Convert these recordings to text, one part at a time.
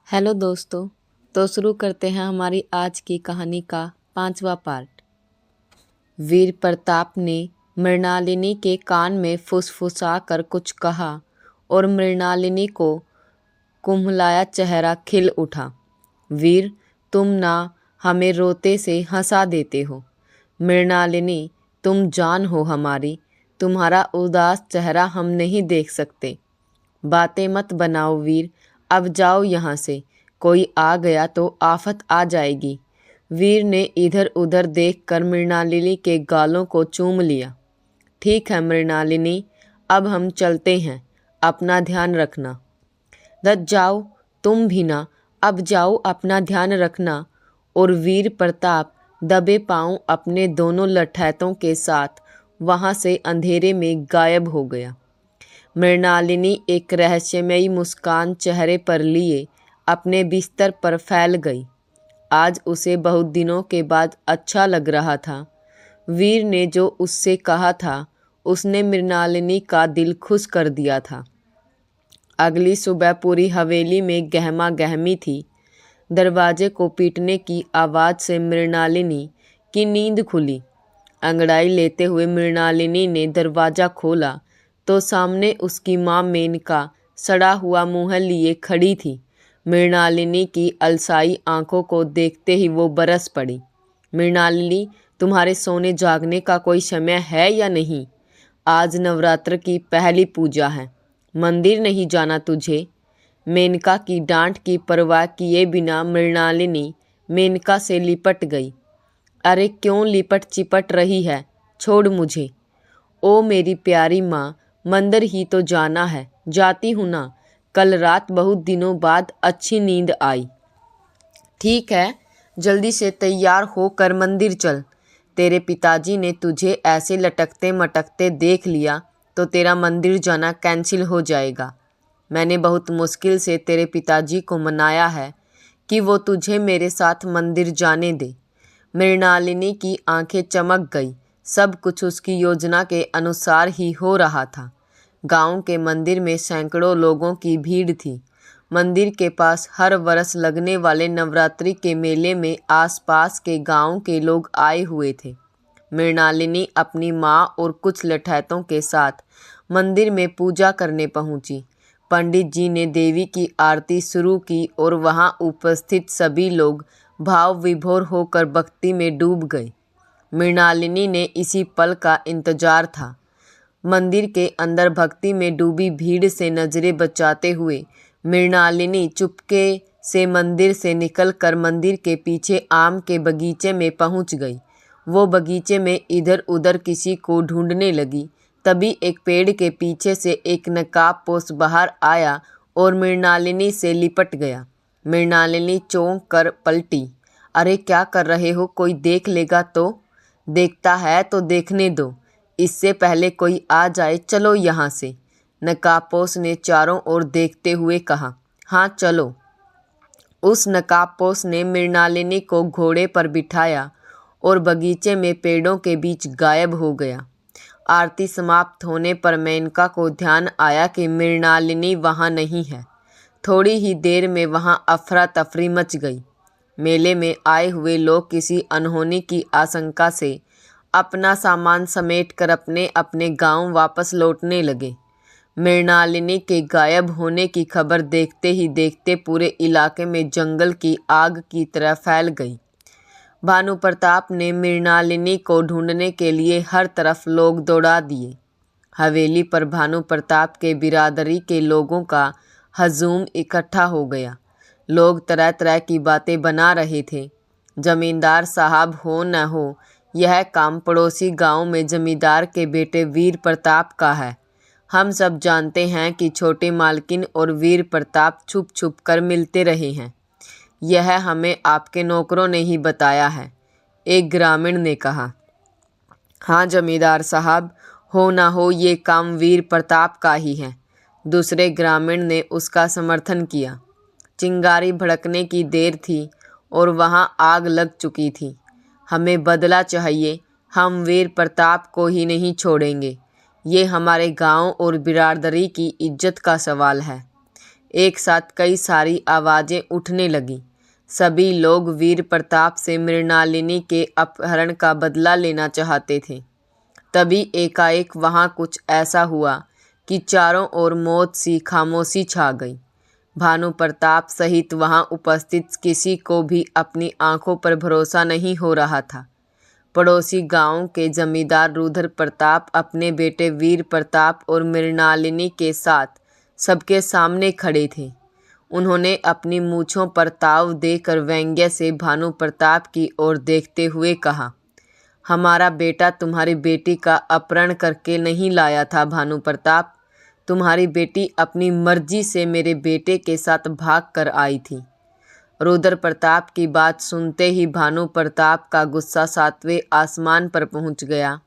Hello दोस्तों। तो शुरू करते हैं हमारी आज की कहानी का 5वां पार्ट। वीर प्रताप ने मृणालिनी के कान में फुसफुसा कर कुछ कहा और मृणालिनी को कुम्हलाया चेहरा खिल उठा। वीर, तुम ना हमें रोते से हंसा देते हो। मृणालिनी, तुम जान हो हमारी, तुम्हारा उदास चेहरा हम नहीं देख सकते। बातें मत बनाओ वीर, अब जाओ यहाँ से, कोई आ गया तो आफत आ जाएगी। वीर ने इधर उधर देखकर मृणालिनी के गालों को चूम लिया। ठीक है मृणालिनी, अब हम चलते हैं, अपना ध्यान रखना। दत्त जाओ, तुम भी ना, अब जाओ, अपना ध्यान रखना। और वीर प्रताप दबे पांव अपने दोनों लठैतों के साथ वहां से अंधेरे में गायब हो गया। मृणालिनी एक रहस्यमयी मुस्कान चेहरे पर लिए अपने बिस्तर पर फैल गई। आज उसे बहुत दिनों के बाद अच्छा लग रहा था। वीर ने जो उससे कहा था उसने मृणालिनी का दिल खुश कर दिया था। अगली सुबह पूरी हवेली में गहमा गहमी थी। दरवाजे को पीटने की आवाज़ से मृणालिनी की नींद खुली। अंगड़ाई लेते हुए मृणालिनी ने दरवाज़ा खोला तो सामने उसकी माँ मेनका सड़ा हुआ मुँह लिए खड़ी थी। मृणालिनी की अलसाई आंखों को देखते ही वो बरस पड़ी। मृणालिनी, तुम्हारे सोने जागने का कोई समय है या नहीं? आज नवरात्र की पहली पूजा है, मंदिर नहीं जाना तुझे? मेनका की डांट की परवाह किए बिना मृणालिनी मेनका से लिपट गई। अरे क्यों लिपट चिपट रही है, छोड़ मुझे। ओ मेरी प्यारी माँ, मंदिर ही तो जाना है, जाती हूँ ना। कल रात बहुत दिनों बाद अच्छी नींद आई। ठीक है, जल्दी से तैयार होकर मंदिर चल। तेरे पिताजी ने तुझे ऐसे लटकते मटकते देख लिया तो तेरा मंदिर जाना कैंसिल हो जाएगा। मैंने बहुत मुश्किल से तेरे पिताजी को मनाया है कि वो तुझे मेरे साथ मंदिर जाने दे। मृणालिनी की आंखें चमक गई। सब कुछ उसकी योजना के अनुसार ही हो रहा था। गांव के मंदिर में सैकड़ों लोगों की भीड़ थी। मंदिर के पास हर वर्ष लगने वाले नवरात्रि के मेले में आसपास के गांव के लोग आए हुए थे। मृणालिनी अपनी माँ और कुछ लठैतों के साथ मंदिर में पूजा करने पहुंची। पंडित जी ने देवी की आरती शुरू की और वहां उपस्थित सभी लोग भाव विभोर होकर भक्ति में डूब गए। मृणालिनी ने इसी पल का इंतजार था। मंदिर के अंदर भक्ति में डूबी भीड़ से नजरें बचाते हुए मृणालिनी चुपके से मंदिर से निकलकर मंदिर के पीछे आम के बगीचे में पहुंच गई। वो बगीचे में इधर उधर किसी को ढूंढने लगी। तभी एक पेड़ के पीछे से एक नकाबपोश बाहर आया और मृणालिनी से लिपट गया। मृणालिनी चौंक कर पलटी। अरे क्या कर रहे हो, कोई देख लेगा तो? देखता है तो देखने दो, इससे पहले कोई आ जाए, चलो यहाँ से। नकाबपोश ने चारों ओर देखते हुए कहा। हाँ चलो। उस नकाबपोश ने मृणालिनी को घोड़े पर बिठाया और बगीचे में पेड़ों के बीच गायब हो गया। आरती समाप्त होने पर मेनका को ध्यान आया कि मृणालिनी वहाँ नहीं है। थोड़ी ही देर में वहाँ अफरा तफरी मच गई। मेले में आए हुए लोग किसी अनहोनी की आशंका से अपना सामान समेटकर अपने अपने गांव वापस लौटने लगे। मृणालिनी के गायब होने की खबर देखते ही देखते पूरे इलाके में जंगल की आग की तरह फैल गई। भानु प्रताप ने मृणालिनी को ढूंढने के लिए हर तरफ लोग दौड़ा दिए। हवेली पर भानु प्रताप के बिरादरी के लोगों का हजूम इकट्ठा हो गया। लोग तरह तरह की बातें बना रहे थे। जमींदार साहब हो न हो, यह काम पड़ोसी गांव में जमींदार के बेटे वीर प्रताप का है। हम सब जानते हैं कि छोटे मालकिन और वीर प्रताप छुप छुप कर मिलते रहे हैं। यह हमें आपके नौकरों ने ही बताया है, एक ग्रामीण ने कहा। हाँ जमींदार साहब, हो ना हो ये काम वीर प्रताप का ही है, दूसरे ग्रामीण ने उसका समर्थन किया। चिंगारी भड़कने की देर थी और वहाँ आग लग चुकी थी। हमें बदला चाहिए, हम वीर प्रताप को ही नहीं छोड़ेंगे। ये हमारे गांव और बिरादरी की इज्जत का सवाल है। एक साथ कई सारी आवाज़ें उठने लगीं। सभी लोग वीर प्रताप से मृणालिनी के अपहरण का बदला लेना चाहते थे। तभी एकाएक वहाँ कुछ ऐसा हुआ कि चारों ओर मौत सी खामोशी छा गई। भानु प्रताप सहित वहाँ उपस्थित किसी को भी अपनी आंखों पर भरोसा नहीं हो रहा था। पड़ोसी गांव के जमींदार रुद्र प्रताप अपने बेटे वीर प्रताप और मृणालिनी के साथ सबके सामने खड़े थे। उन्होंने अपनी मूंछों पर ताव देकर व्यंग्य से भानु प्रताप की ओर देखते हुए कहा, हमारा बेटा तुम्हारी बेटी का अपहरण करके नहीं लाया था भानु प्रताप। तुम्हारी बेटी अपनी मर्जी से मेरे बेटे के साथ भाग कर आई थी। रुद्र प्रताप की बात सुनते ही भानु प्रताप का गुस्सा 7वें आसमान पर पहुंच गया।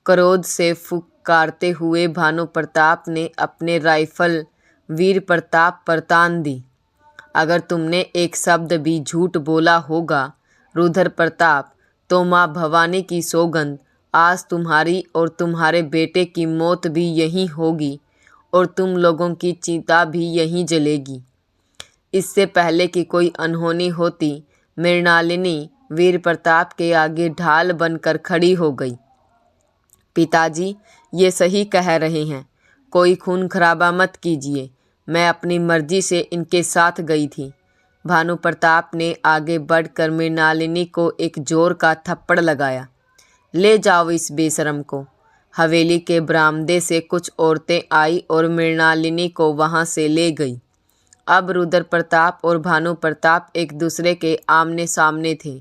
क्रोध से फुकारते हुए भानु प्रताप ने अपने राइफल वीर प्रताप पर तान दी। अगर तुमने एक शब्द भी झूठ बोला होगा रुद्र प्रताप, तो माँ भवानी की सौगंध, आज तुम्हारी और तुम्हारे बेटे की मौत भी यहीं होगी और तुम लोगों की चिता भी यहीं जलेगी। इससे पहले कि कोई अनहोनी होती, मृणालिनी वीर प्रताप के आगे ढाल बनकर खड़ी हो गई। पिताजी, ये सही कह रहे हैं, कोई खून खराबा मत कीजिए। मैं अपनी मर्जी से इनके साथ गई थी। भानु प्रताप ने आगे बढ़कर मृणालिनी को एक जोर का थप्पड़ लगाया। ले जाओ इस बेशरम को। हवेली के बरामदे से कुछ औरतें आई और मृणालिनी को वहां से ले गई। अब रुद्र प्रताप और भानु प्रताप एक दूसरे के आमने सामने थे।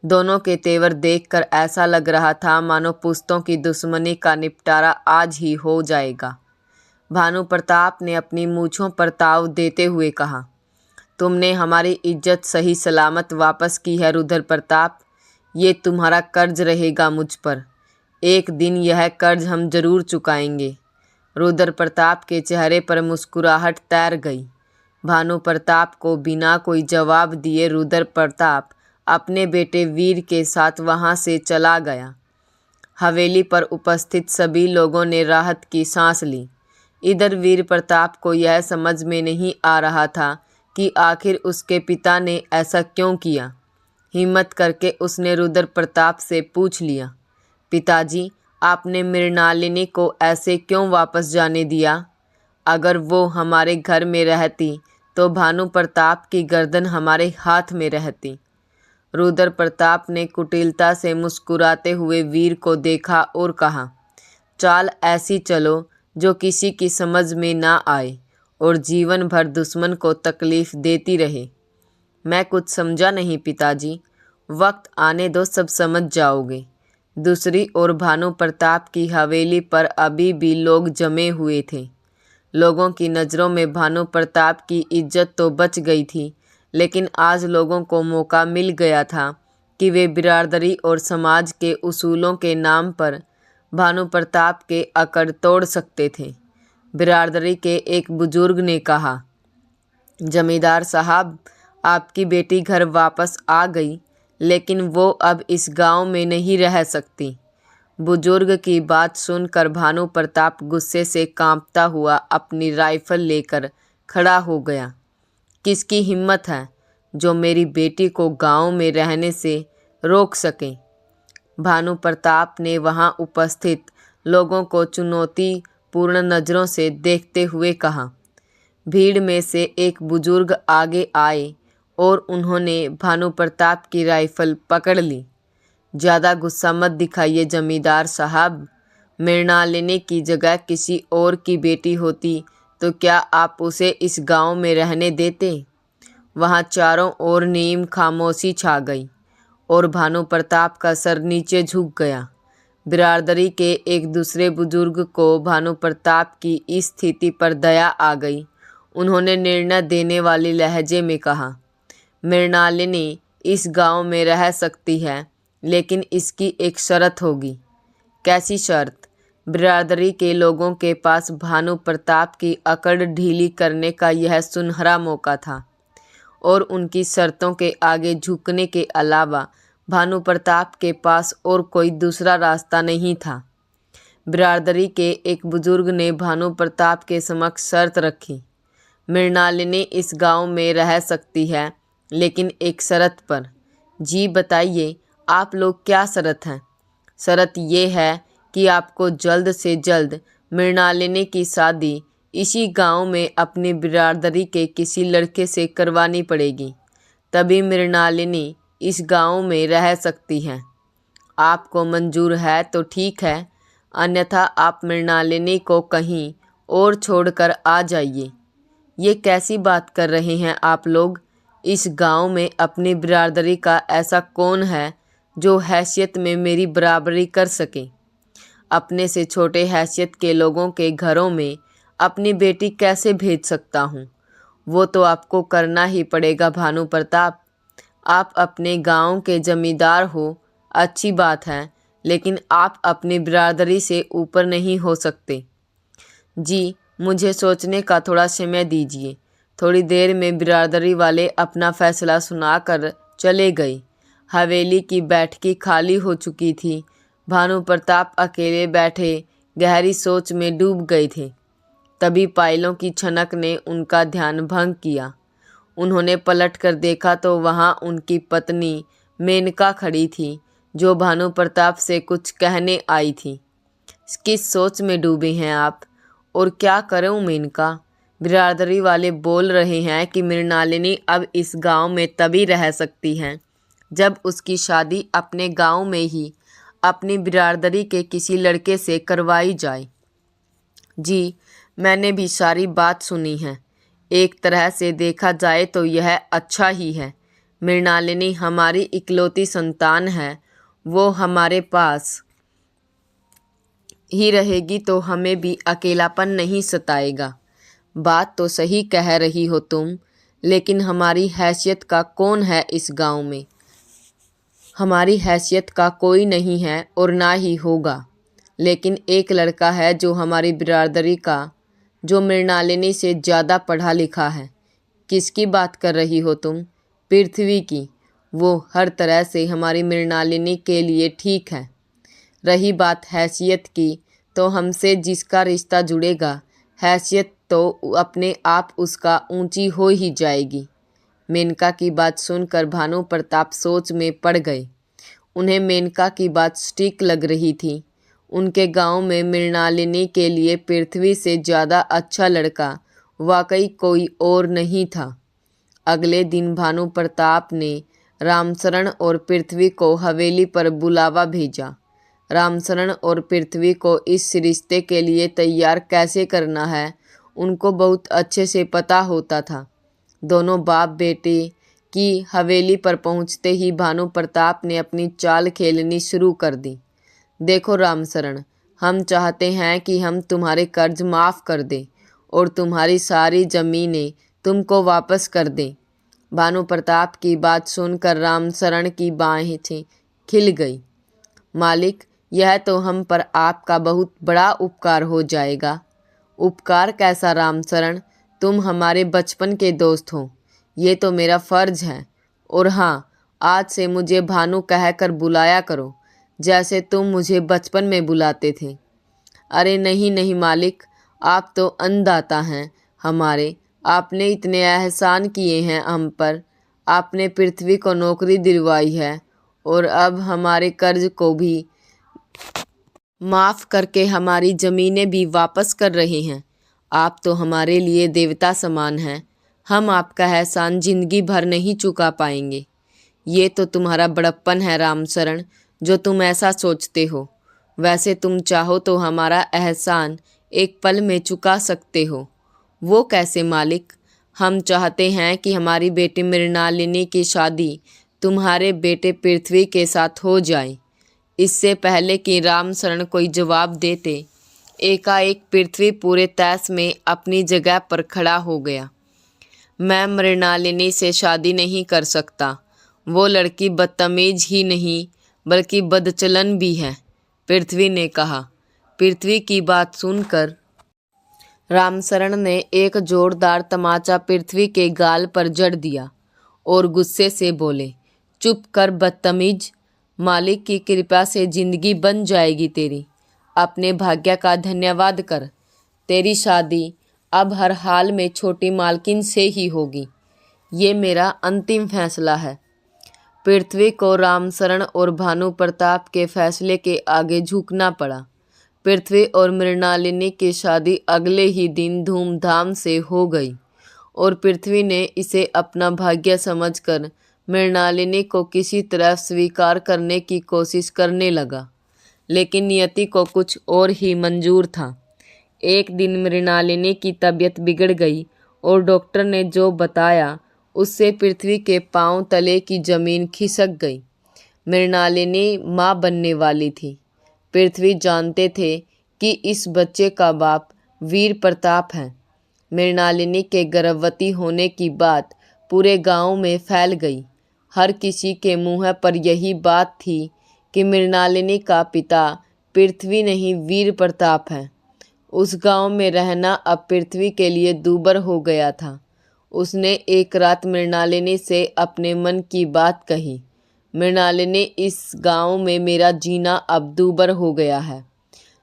दोनों के तेवर देखकर ऐसा लग रहा था मानो पुश्तों की दुश्मनी का निपटारा आज ही हो जाएगा। भानु प्रताप ने अपनी मूंछों पर ताव देते हुए कहा, तुमने हमारी इज्जत सही सलामत वापस की है रुद्र प्रताप। ये तुम्हारा कर्ज रहेगा मुझ पर। एक दिन यह कर्ज हम जरूर चुकाएंगे। रुद्र प्रताप के चेहरे पर मुस्कुराहट तैर गई। भानु प्रताप को बिना कोई जवाब दिए रुद्र प्रताप अपने बेटे वीर के साथ वहां से चला गया। हवेली पर उपस्थित सभी लोगों ने राहत की सांस ली। इधर वीर प्रताप को यह समझ में नहीं आ रहा था कि आखिर उसके पिता ने ऐसा क्यों किया। हिम्मत करके उसने रुद्र प्रताप से पूछ लिया, पिताजी, आपने मृणालिनी को ऐसे क्यों वापस जाने दिया? अगर वो हमारे घर में रहती तो भानु प्रताप की गर्दन हमारे हाथ में रहती। रुद्र प्रताप ने कुटिलता से मुस्कुराते हुए वीर को देखा और कहा, चाल ऐसी चलो जो किसी की समझ में ना आए और जीवन भर दुश्मन को तकलीफ देती रहे। मैं कुछ समझा नहीं पिताजी, वक्त आने दो, सब समझ जाओगे। दूसरी ओर भानु प्रताप की हवेली पर अभी भी लोग जमे हुए थे। लोगों की नज़रों में भानु प्रताप की इज्जत तो बच गई थी, लेकिन आज लोगों को मौका मिल गया था कि वे बिरादरी और समाज के उसूलों के नाम पर भानु प्रताप के अकड़ तोड़ सकते थे। बिरादरी के एक बुजुर्ग ने कहा, जमींदार साहब, आपकी बेटी घर वापस आ गई, लेकिन वो अब इस गांव में नहीं रह सकती। बुजुर्ग की बात सुनकर भानु प्रताप गुस्से से कांपता हुआ अपनी राइफल लेकर खड़ा हो गया। किसकी हिम्मत है जो मेरी बेटी को गांव में रहने से रोक सके? भानु प्रताप ने वहां उपस्थित लोगों को चुनौतीपूर्ण नज़रों से देखते हुए कहा। भीड़ में से एक बुजुर्ग आगे आए और उन्होंने भानु प्रताप की राइफल पकड़ ली। ज़्यादा गुस्सा मत दिखाइए जमींदार साहब। मृणालिनी की जगह किसी और की बेटी होती तो क्या आप उसे इस गांव में रहने देते? वहां चारों ओर नीम खामोशी छा गई और भानु प्रताप का सर नीचे झुक गया। बिरादरी के एक दूसरे बुजुर्ग को भानु प्रताप की इस स्थिति पर दया आ गई। उन्होंने निर्णय देने वाली लहजे में कहा, मृणालिनी इस गांव में रह सकती है, लेकिन इसकी एक शर्त होगी। कैसी शर्त? बिरादरी के लोगों के पास भानु प्रताप की अकड़ ढीली करने का यह सुनहरा मौका था और उनकी शर्तों के आगे झुकने के अलावा भानु प्रताप के पास और कोई दूसरा रास्ता नहीं था। बिरादरी के एक बुजुर्ग ने भानु प्रताप के समक्ष शर्त रखी, मृणालिनी इस गांव में रह सकती है, लेकिन एक शर्त पर। जी बताइए, आप लोग क्या शर्त है? शर्त ये है कि आपको जल्द से जल्द मृणालिनी की शादी इसी गांव में अपनी बिरादरी के किसी लड़के से करवानी पड़ेगी, तभी मृणालिनी इस गांव में रह सकती है। आपको मंजूर है तो ठीक है, अन्यथा आप मृणालिनी को कहीं और छोड़कर आ जाइए। ये कैसी बात कर रहे हैं आप लोग? इस गांव में अपनी बिरादरी का ऐसा कौन है जो हैसियत में मेरी बराबरी कर सके? अपने से छोटे हैसियत के लोगों के घरों में अपनी बेटी कैसे भेज सकता हूँ? वो तो आपको करना ही पड़ेगा भानु प्रताप। आप अपने गांव के जमींदार हो, अच्छी बात है, लेकिन आप अपनी बिरादरी से ऊपर नहीं हो सकते। जी, मुझे सोचने का थोड़ा समय दीजिए। थोड़ी देर में बिरादरी वाले अपना फैसला सुनाकर चले गए। हवेली की बैठकी खाली हो चुकी थी। भानु प्रताप अकेले बैठे गहरी सोच में डूब गए थे। तभी पायलों की छनक ने उनका ध्यान भंग किया। उन्होंने पलट कर देखा तो वहाँ उनकी पत्नी मेनका खड़ी थी, जो भानु प्रताप से कुछ कहने आई थी। किस सोच में डूबे हैं आप? और क्या करूं मेनका? बिरादरी वाले बोल रहे हैं कि मृणालिनी अब इस गांव में तभी रह सकती है जब उसकी शादी अपने गांव में ही अपनी बिरादरी के किसी लड़के से करवाई जाए। जी, मैंने भी सारी बात सुनी है। एक तरह से देखा जाए तो यह अच्छा ही है। मृणालिनी हमारी इकलौती संतान है। वो हमारे पास ही रहेगी तो हमें भी अकेलापन नहीं सताएगा। बात तो सही कह रही हो तुम, लेकिन हमारी हैसियत का कौन है इस गांव में? हमारी हैसियत का कोई नहीं है और ना ही होगा, लेकिन एक लड़का है जो हमारी बिरादरी का, जो मृणालिनी से ज़्यादा पढ़ा लिखा है। किसकी बात कर रही हो तुम? पृथ्वी की। वो हर तरह से हमारी मृणालिनी के लिए ठीक है। रही बात हैसियत की, तो हमसे जिसका रिश्ता जुड़ेगा, हैसियत तो अपने आप उसका ऊंची हो ही जाएगी। मेनका की बात सुनकर भानु प्रताप सोच में पड़ गए। उन्हें मेनका की बात सटीक लग रही थी। उनके गांव में मृणालिनी के लिए पृथ्वी से ज़्यादा अच्छा लड़का वाकई कोई और नहीं था। अगले दिन भानु प्रताप ने रामशरण और पृथ्वी को हवेली पर बुलावा भेजा। रामशरण और पृथ्वी को इस रिश्ते के लिए तैयार कैसे करना है उनको बहुत अच्छे से पता होता था। दोनों बाप बेटे की हवेली पर पहुंचते ही भानु प्रताप ने अपनी चाल खेलनी शुरू कर दी। देखो रामशरण, हम चाहते हैं कि हम तुम्हारे कर्ज माफ़ कर दें और तुम्हारी सारी ज़मीनें तुमको वापस कर दें। भानु प्रताप की बात सुनकर रामशरण की बाहें खिल गई। मालिक, यह तो हम पर आपका बहुत बड़ा उपकार हो जाएगा। उपकार कैसा रामशरण? तुम हमारे बचपन के दोस्त हो, ये तो मेरा फ़र्ज है। और हाँ, आज से मुझे भानु कहकर बुलाया करो, जैसे तुम मुझे बचपन में बुलाते थे। अरे नहीं नहीं मालिक, आप तो अन्नदाता हैं हमारे। आपने इतने एहसान किए हैं हम पर। आपने पृथ्वी को नौकरी दिलवाई है और अब हमारे कर्ज को भी माफ़ करके हमारी ज़मीनें भी वापस कर रहे हैं। आप तो हमारे लिए देवता समान हैं। हम आपका एहसान जिंदगी भर नहीं चुका पाएंगे। ये तो तुम्हारा बड़प्पन है रामशरण, जो तुम ऐसा सोचते हो। वैसे तुम चाहो तो हमारा एहसान एक पल में चुका सकते हो। वो कैसे मालिक? हम चाहते हैं कि हमारी बेटी मृणालिनी की शादी तुम्हारे बेटे पृथ्वी के साथ हो जाए। इससे पहले कि रामशरण कोई जवाब देते, एकाएक पृथ्वी पूरे तैस में अपनी जगह पर खड़ा हो गया। मैं मृणालिनी से शादी नहीं कर सकता। वो लड़की बदतमीज ही नहीं बल्कि बदचलन भी है, पृथ्वी ने कहा। पृथ्वी की बात सुनकर रामशरण ने एक जोरदार तमाचा पृथ्वी के गाल पर जड़ दिया और गुस्से से बोले, चुप कर बदतमीज। मालिक की कृपा से जिंदगी बन जाएगी तेरी। अपने भाग्य का धन्यवाद कर। तेरी शादी अब हर हाल में छोटी मालकिन से ही होगी। ये मेरा अंतिम फैसला है। पृथ्वी को रामशरण और भानु प्रताप के फैसले के आगे झुकना पड़ा। पृथ्वी और मृणालिनी की शादी अगले ही दिन धूमधाम से हो गई और पृथ्वी ने इसे अपना भाग्य समझकर मृणालिनी को किसी तरह स्वीकार करने की कोशिश करने लगा, लेकिन नियति को कुछ और ही मंजूर था। एक दिन मृणालिनी की तबीयत बिगड़ गई और डॉक्टर ने जो बताया उससे पृथ्वी के पांव तले की जमीन खिसक गई। मृणालिनी माँ बनने वाली थी। पृथ्वी जानते थे कि इस बच्चे का बाप वीर प्रताप है। मृणालिनी के गर्भवती होने की बात पूरे गांव में फैल गई। हर किसी के मुंह पर यही बात थी कि मृणालिनी का पिता पृथ्वी नहीं वीर प्रताप है। उस गांव में रहना अब पृथ्वी के लिए दूभर हो गया था। उसने एक रात मृणालिनी से अपने मन की बात कही। मृणालिनी, इस गांव में मेरा जीना अब दूभर हो गया है।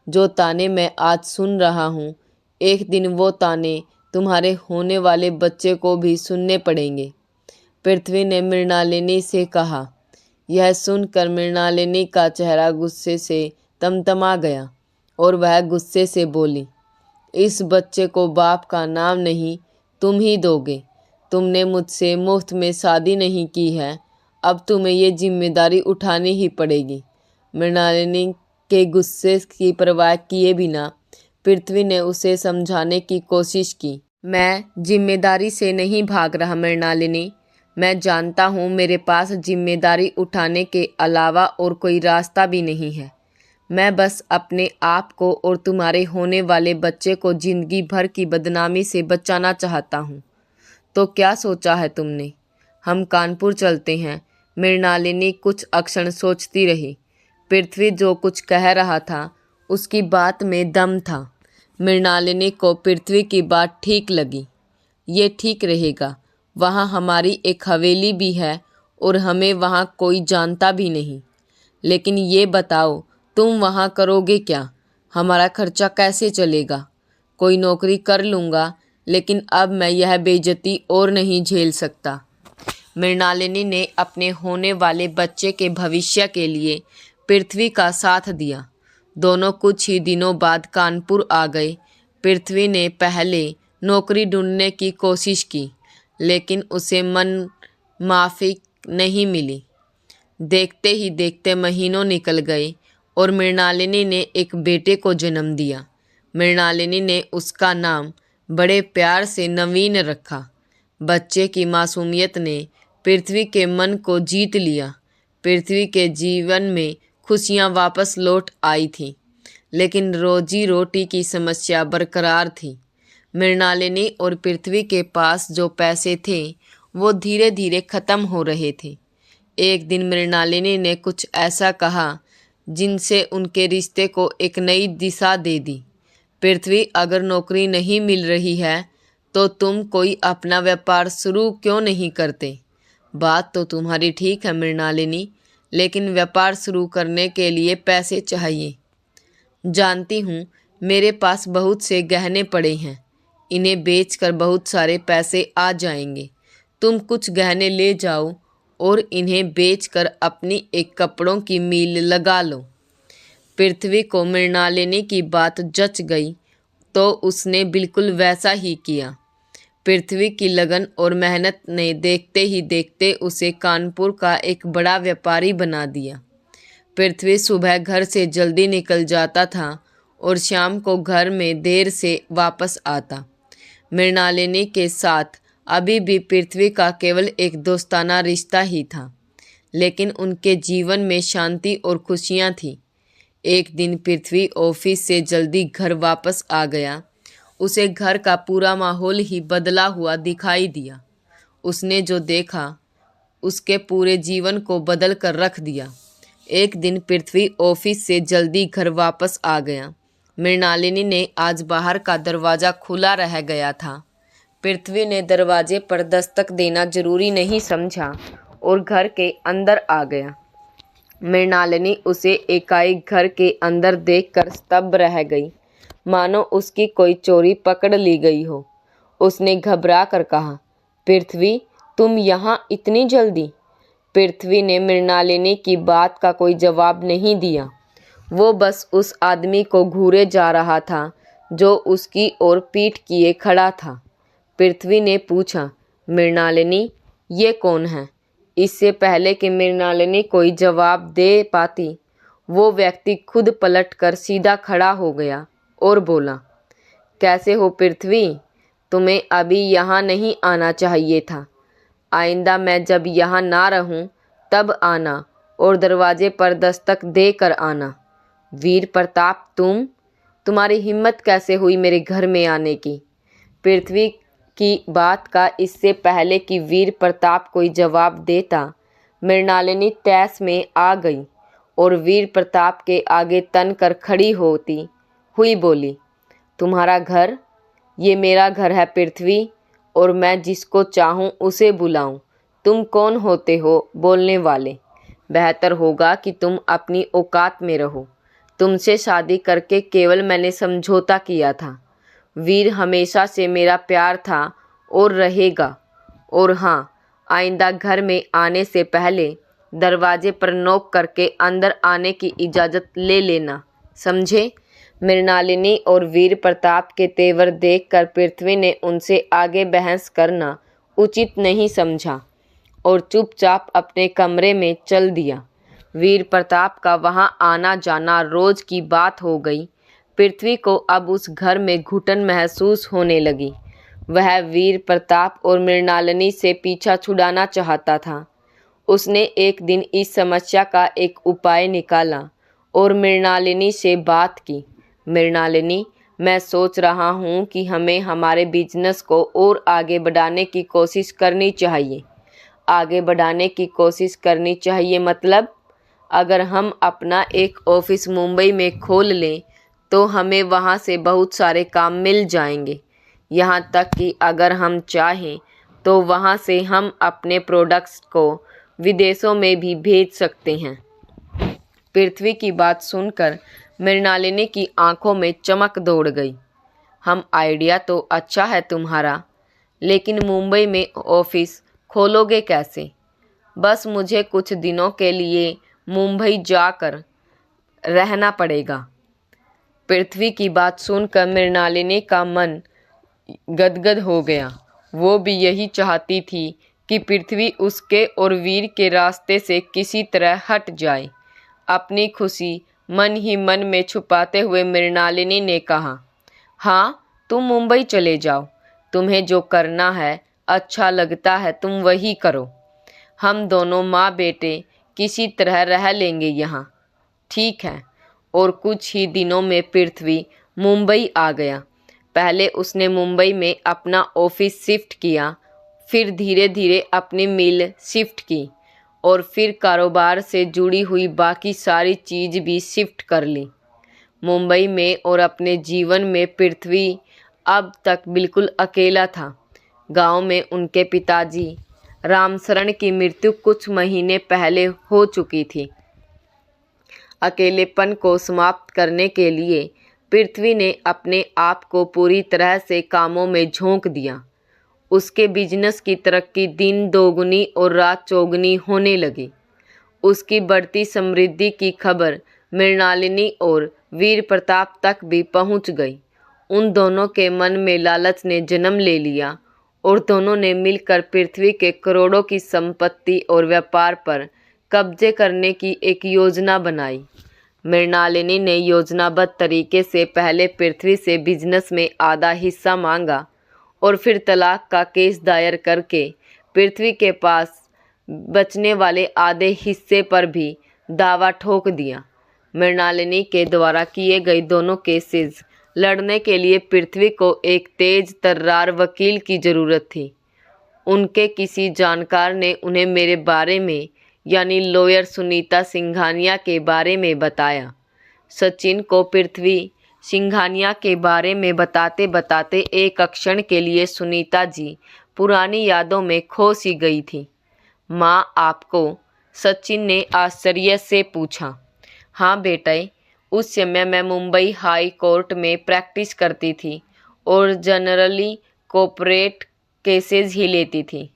जो ताने मैं आज सुन रहा हूँ, एक दिन वो ताने तुम्हारे होने वाले बच्चे को भी सुनने पड़ेंगे। पृथ्वी ने मृणालिनी से कहा। यह सुनकर मृणालिनी का चेहरा गुस्से से तमतमा गया और वह गुस्से से बोली, इस बच्चे को बाप का नाम नहीं तुम ही दोगे। तुमने मुझसे मुफ्त में शादी नहीं की है, अब तुम्हें ये जिम्मेदारी उठानी ही पड़ेगी। मृणालिनी के गुस्से की परवाह किए बिना पृथ्वी ने उसे समझाने की कोशिश की। मैं जिम्मेदारी से नहीं भाग रहा मृणालिनी। मैं जानता हूँ मेरे पास जिम्मेदारी उठाने के अलावा और कोई रास्ता भी नहीं है। मैं बस अपने आप को और तुम्हारे होने वाले बच्चे को जिंदगी भर की बदनामी से बचाना चाहता हूँ। तो क्या सोचा है तुमने? हम कानपुर चलते हैं। मृणालिनी कुछ क्षण सोचती रही। पृथ्वी जो कुछ कह रहा था उसकी बात में दम था। मृणालिनी को पृथ्वी की बात ठीक लगी। ये ठीक रहेगा। वहाँ हमारी एक हवेली भी है और हमें वहाँ कोई जानता भी नहीं। लेकिन ये बताओ, तुम वहाँ करोगे क्या? हमारा खर्चा कैसे चलेगा? कोई नौकरी कर लूँगा, लेकिन अब मैं यह बेइज्जती और नहीं झेल सकता। मृणालिनी ने अपने होने वाले बच्चे के भविष्य के लिए पृथ्वी का साथ दिया। दोनों कुछ ही दिनों बाद कानपुर आ गए। पृथ्वी ने पहले नौकरी ढूंढने की कोशिश की, लेकिन उसे मन माफिक नहीं मिली। देखते ही देखते महीनों निकल गए और मृणालिनी ने एक बेटे को जन्म दिया। मृणालिनी ने उसका नाम बड़े प्यार से नवीन रखा। बच्चे की मासूमियत ने पृथ्वी के मन को जीत लिया। पृथ्वी के जीवन में खुशियां वापस लौट आई थीं, लेकिन रोजी रोटी की समस्या बरकरार थी। मृणालिनी और पृथ्वी के पास जो पैसे थे वो धीरे धीरे ख़त्म हो रहे थे। एक दिन मृणालिनी ने कुछ ऐसा कहा जिनसे उनके रिश्ते को एक नई दिशा दे दी। पृथ्वी, अगर नौकरी नहीं मिल रही है तो तुम कोई अपना व्यापार शुरू क्यों नहीं करते? बात तो तुम्हारी ठीक है मृणालिनी, लेकिन व्यापार शुरू करने के लिए पैसे चाहिए। जानती हूँ, मेरे पास बहुत से गहने पड़े हैं। इन्हें बेचकर बहुत सारे पैसे आ जाएंगे। तुम कुछ गहने ले जाओ और इन्हें बेचकर अपनी एक कपड़ों की मिल लगा लो। पृथ्वी को मृणालिनी की बात जच गई तो उसने बिल्कुल वैसा ही किया। पृथ्वी की लगन और मेहनत ने देखते ही देखते उसे कानपुर का एक बड़ा व्यापारी बना दिया। पृथ्वी सुबह घर से जल्दी निकल जाता था और शाम को घर में देर से वापस आता। मृणालिनी के साथ अभी भी पृथ्वी का केवल एक दोस्ताना रिश्ता ही था, लेकिन उनके जीवन में शांति और खुशियाँ थीं। एक दिन पृथ्वी ऑफिस से जल्दी घर वापस आ गया। उसे घर का पूरा माहौल ही बदला हुआ दिखाई दिया। उसने जो देखा उसके पूरे जीवन को बदल कर रख दिया। एक दिन पृथ्वी ऑफिस से जल्दी घर वापस आ गया। मृणालिनी ने आज बाहर का दरवाज़ा खुला रह गया था। पृथ्वी ने दरवाजे पर दस्तक देना जरूरी नहीं समझा और घर के अंदर आ गया। मृणालिनी उसे एकाएक घर के अंदर देखकर स्तब्ध रह गई। मानो उसकी कोई चोरी पकड़ ली गई हो। उसने घबरा कर कहा, पृथ्वी, तुम यहाँ इतनी जल्दी? पृथ्वी ने मृणालिनी की बात का कोई जवाब नहीं दिया। वो बस उस आदमी को घूरे जा रहा था जो उसकी ओर पीठ किए खड़ा था। पृथ्वी ने पूछा, मृणालिनी, ये कौन है? इससे पहले कि मृणालिनी कोई जवाब दे पाती, वो व्यक्ति खुद पलटकर सीधा खड़ा हो गया और बोला, कैसे हो पृथ्वी? तुम्हें अभी यहाँ नहीं आना चाहिए था। आइंदा मैं जब यहाँ ना रहूँ तब आना और दरवाजे पर दस्तक दे कर आना। वीर प्रताप, तुम्हारी हिम्मत कैसे हुई मेरे घर में आने की? पृथ्वी की बात का इससे पहले कि वीर प्रताप कोई जवाब देता, मृणालिनी तैस में आ गई और वीर प्रताप के आगे तन कर खड़ी होती हुई बोली, तुम्हारा घर? ये मेरा घर है पृथ्वी, और मैं जिसको चाहूँ उसे बुलाऊँ। तुम कौन होते हो बोलने वाले? बेहतर होगा कि तुम अपनी औकात में रहो। तुमसे शादी करके केवल मैंने समझौता किया था। वीर हमेशा से मेरा प्यार था और रहेगा। और हाँ, आइंदा घर में आने से पहले दरवाजे पर नॉक करके अंदर आने की इजाज़त ले लेना, समझे? मृणालिनी और वीर प्रताप के तेवर देखकर पृथ्वी ने उनसे आगे बहस करना उचित नहीं समझा और चुपचाप अपने कमरे में चल दिया। वीर प्रताप का वहां आना जाना रोज की बात हो गई। पृथ्वी को अब उस घर में घुटन महसूस होने लगी। वह वीर प्रताप और मृणालिनी से पीछा छुड़ाना चाहता था। उसने एक दिन इस समस्या का एक उपाय निकाला और मृणालिनी से बात की। मृणालिनी, मैं सोच रहा हूँ कि हमें हमारे बिजनेस को और आगे बढ़ाने की कोशिश करनी चाहिए। आगे बढ़ाने की कोशिश करनी चाहिए मतलब? अगर हम अपना एक ऑफिस मुंबई में खोल लें तो हमें वहाँ से बहुत सारे काम मिल जाएंगे। यहाँ तक कि अगर हम चाहें तो वहाँ से हम अपने प्रोडक्ट्स को विदेशों में भी भेज सकते हैं। पृथ्वी की बात सुनकर मृणालिनी की आंखों में चमक दौड़ गई। हम आइडिया तो अच्छा है तुम्हारा, लेकिन मुंबई में ऑफिस खोलोगे कैसे? बस मुझे कुछ दिनों के लिए मुंबई जाकर रहना पड़ेगा। पृथ्वी की बात सुनकर मृणालिनी का मन गदगद हो गया। वो भी यही चाहती थी कि पृथ्वी उसके और वीर के रास्ते से किसी तरह हट जाए। अपनी खुशी मन ही मन में छुपाते हुए मृणालिनी ने कहा, हाँ, तुम मुंबई चले जाओ। तुम्हें जो करना है, अच्छा लगता है, तुम वही करो। हम दोनों माँ बेटे किसी तरह रह लेंगे यहाँ। ठीक है। और कुछ ही दिनों में पृथ्वी मुंबई आ गया। पहले उसने मुंबई में अपना ऑफिस शिफ्ट किया, फिर धीरे धीरे अपनी मिल शिफ्ट की और फिर कारोबार से जुड़ी हुई बाकी सारी चीज़ भी शिफ्ट कर ली। मुंबई में और अपने जीवन में पृथ्वी अब तक बिल्कुल अकेला था। गांव में उनके पिताजी रामशरण की मृत्यु कुछ महीने पहले हो चुकी थी। अकेलेपन को समाप्त करने के लिए पृथ्वी ने अपने आप को पूरी तरह से कामों में झोंक दिया। उसके बिजनेस की तरक्की दिन दोगुनी और रात चौगुनी होने लगी। उसकी बढ़ती समृद्धि की खबर मृणालिनी और वीर प्रताप तक भी पहुंच गई। उन दोनों के मन में लालच ने जन्म ले लिया और दोनों ने मिलकर पृथ्वी के करोड़ों की संपत्ति और व्यापार पर कब्जे करने की एक योजना बनाई। मृणालिनी ने योजनाबद्ध तरीके से पहले पृथ्वी से बिजनेस में आधा हिस्सा मांगा और फिर तलाक का केस दायर करके पृथ्वी के पास बचने वाले आधे हिस्से पर भी दावा ठोक दिया। मृणालिनी के द्वारा किए गए दोनों केसेस लड़ने के लिए पृथ्वी को एक तेज तर्रार वकील की ज़रूरत थी। उनके किसी जानकार ने उन्हें मेरे बारे में यानी लॉयर सुनीता सिंघानिया के बारे में बताया। सचिन को पृथ्वी सिंघानिया के बारे में बताते बताते एक क्षण के लिए सुनीता जी पुरानी यादों में खो सी गई थी। माँ, आपको? सचिन ने आश्चर्य से पूछा। हाँ बेटे, उस समय मैं मुंबई हाई कोर्ट में प्रैक्टिस करती थी और जनरली कॉर्पोरेट केसेस ही लेती थी।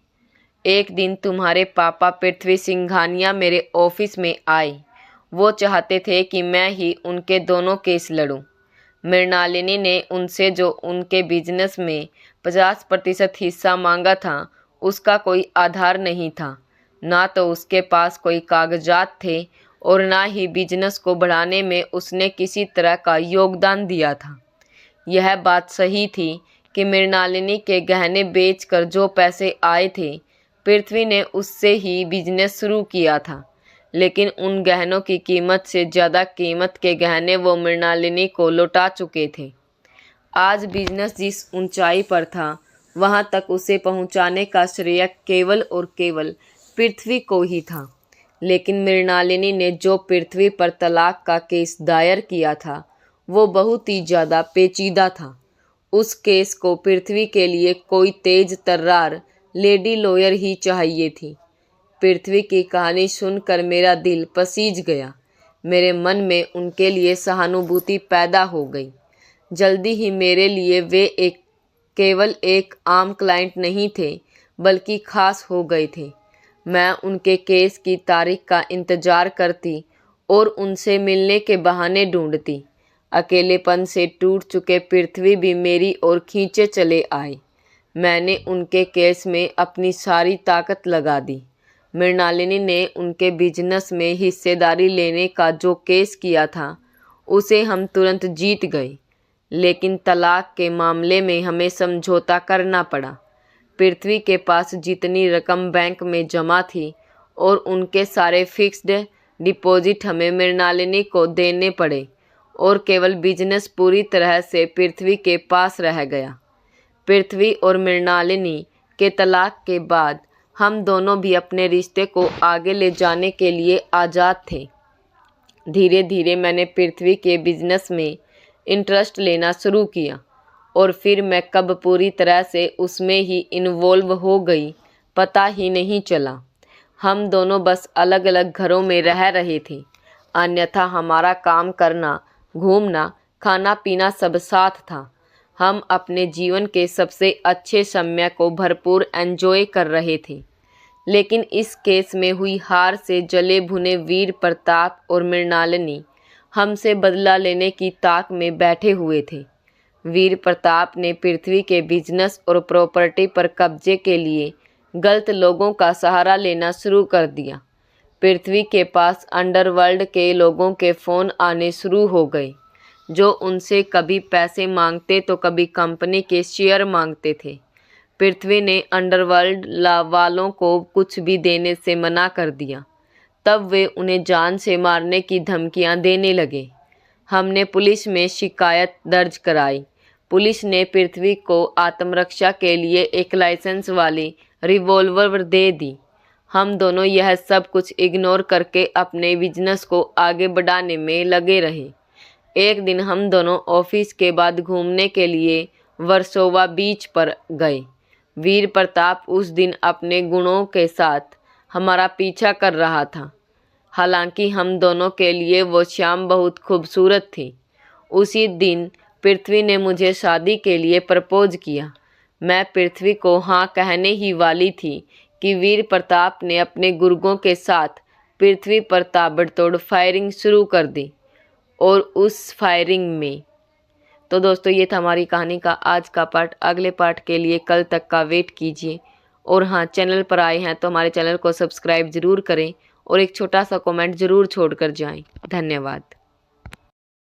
एक दिन तुम्हारे पापा पृथ्वी सिंघानिया मेरे ऑफिस में आए। वो चाहते थे कि मैं ही उनके दोनों केस लड़ूं। मृणालिनी ने उनसे जो उनके बिजनेस में 50% हिस्सा मांगा था, उसका कोई आधार नहीं था। ना तो उसके पास कोई कागजात थे और ना ही बिजनेस को बढ़ाने में उसने किसी तरह का योगदान दिया था। यह बात सही थी कि मृणालिनी के गहने बेचकर जो पैसे आए थे, पृथ्वी ने उससे ही बिजनेस शुरू किया था। लेकिन उन गहनों की कीमत से ज़्यादा कीमत के गहने वो मृणालिनी को लौटा चुके थे। आज बिजनेस जिस ऊंचाई पर था, वहां तक उसे पहुंचाने का श्रेय केवल और केवल पृथ्वी को ही था। लेकिन मृणालिनी ने जो पृथ्वी पर तलाक का केस दायर किया था, वो बहुत ही ज़्यादा पेचीदा था। उस केस को पृथ्वी के लिए कोई तेज तर्रार लेडी लॉयर ही चाहिए थी। पृथ्वी की कहानी सुनकर मेरा दिल पसीज गया। मेरे मन में उनके लिए सहानुभूति पैदा हो गई। जल्दी ही मेरे लिए वे केवल एक आम क्लाइंट नहीं थे, बल्कि खास हो गए थे। मैं उनके केस की तारीख का इंतज़ार करती और उनसे मिलने के बहाने ढूंढती। अकेलेपन से टूट चुके पृथ्वी भी मेरी ओर खींचे चले आए। मैंने उनके केस में अपनी सारी ताकत लगा दी। मृणालिनी ने उनके बिजनेस में हिस्सेदारी लेने का जो केस किया था, उसे हम तुरंत जीत गए। लेकिन तलाक के मामले में हमें समझौता करना पड़ा। पृथ्वी के पास जितनी रकम बैंक में जमा थी और उनके सारे फिक्स्ड डिपॉजिट हमें मृणालिनी को देने पड़े और केवल बिजनेस पूरी तरह से पृथ्वी के पास रह गया। पृथ्वी और मृणालिनी के तलाक के बाद हम दोनों भी अपने रिश्ते को आगे ले जाने के लिए आज़ाद थे। धीरे धीरे मैंने पृथ्वी के बिजनेस में इंटरेस्ट लेना शुरू किया और फिर मैं कब पूरी तरह से उसमें ही इन्वॉल्व हो गई, पता ही नहीं चला। हम दोनों बस अलग अलग घरों में रह रहे थे, अन्यथा हमारा काम करना, घूमना, खाना पीना सब साथ था। हम अपने जीवन के सबसे अच्छे समय को भरपूर एंजॉय कर रहे थे। लेकिन इस केस में हुई हार से जले भुने वीर प्रताप और मृणालिनी हमसे बदला लेने की ताक में बैठे हुए थे। वीर प्रताप ने पृथ्वी के बिजनेस और प्रॉपर्टी पर कब्जे के लिए गलत लोगों का सहारा लेना शुरू कर दिया। पृथ्वी के पास अंडरवर्ल्ड के लोगों के फ़ोन आने शुरू हो गए, जो उनसे कभी पैसे मांगते तो कभी कंपनी के शेयर मांगते थे। पृथ्वी ने अंडरवर्ल्ड वालों को कुछ भी देने से मना कर दिया। तब वे उन्हें जान से मारने की धमकियां देने लगे। हमने पुलिस में शिकायत दर्ज कराई। पुलिस ने पृथ्वी को आत्मरक्षा के लिए एक लाइसेंस वाली रिवॉल्वर दे दी। हम दोनों यह सब कुछ इग्नोर करके अपने बिजनेस को आगे बढ़ाने में लगे रहे। एक दिन हम दोनों ऑफिस के बाद घूमने के लिए वर्सोवा बीच पर गए। वीर प्रताप उस दिन अपने गुणों के साथ हमारा पीछा कर रहा था। हालांकि हम दोनों के लिए वो शाम बहुत खूबसूरत थी। उसी दिन पृथ्वी ने मुझे शादी के लिए प्रपोज किया। मैं पृथ्वी को हाँ कहने ही वाली थी कि वीर प्रताप ने अपने गुर्गों के साथ पृथ्वी पर ताबड़तोड़ फायरिंग शुरू कर दी। और उस फायरिंग में तो दोस्तों, ये था हमारी कहानी का आज का पार्ट। अगले पार्ट के लिए कल तक का वेट कीजिए। और हाँ, चैनल पर आए हैं तो हमारे चैनल को सब्सक्राइब ज़रूर करें और एक छोटा सा कमेंट ज़रूर छोड़कर जाएं। धन्यवाद।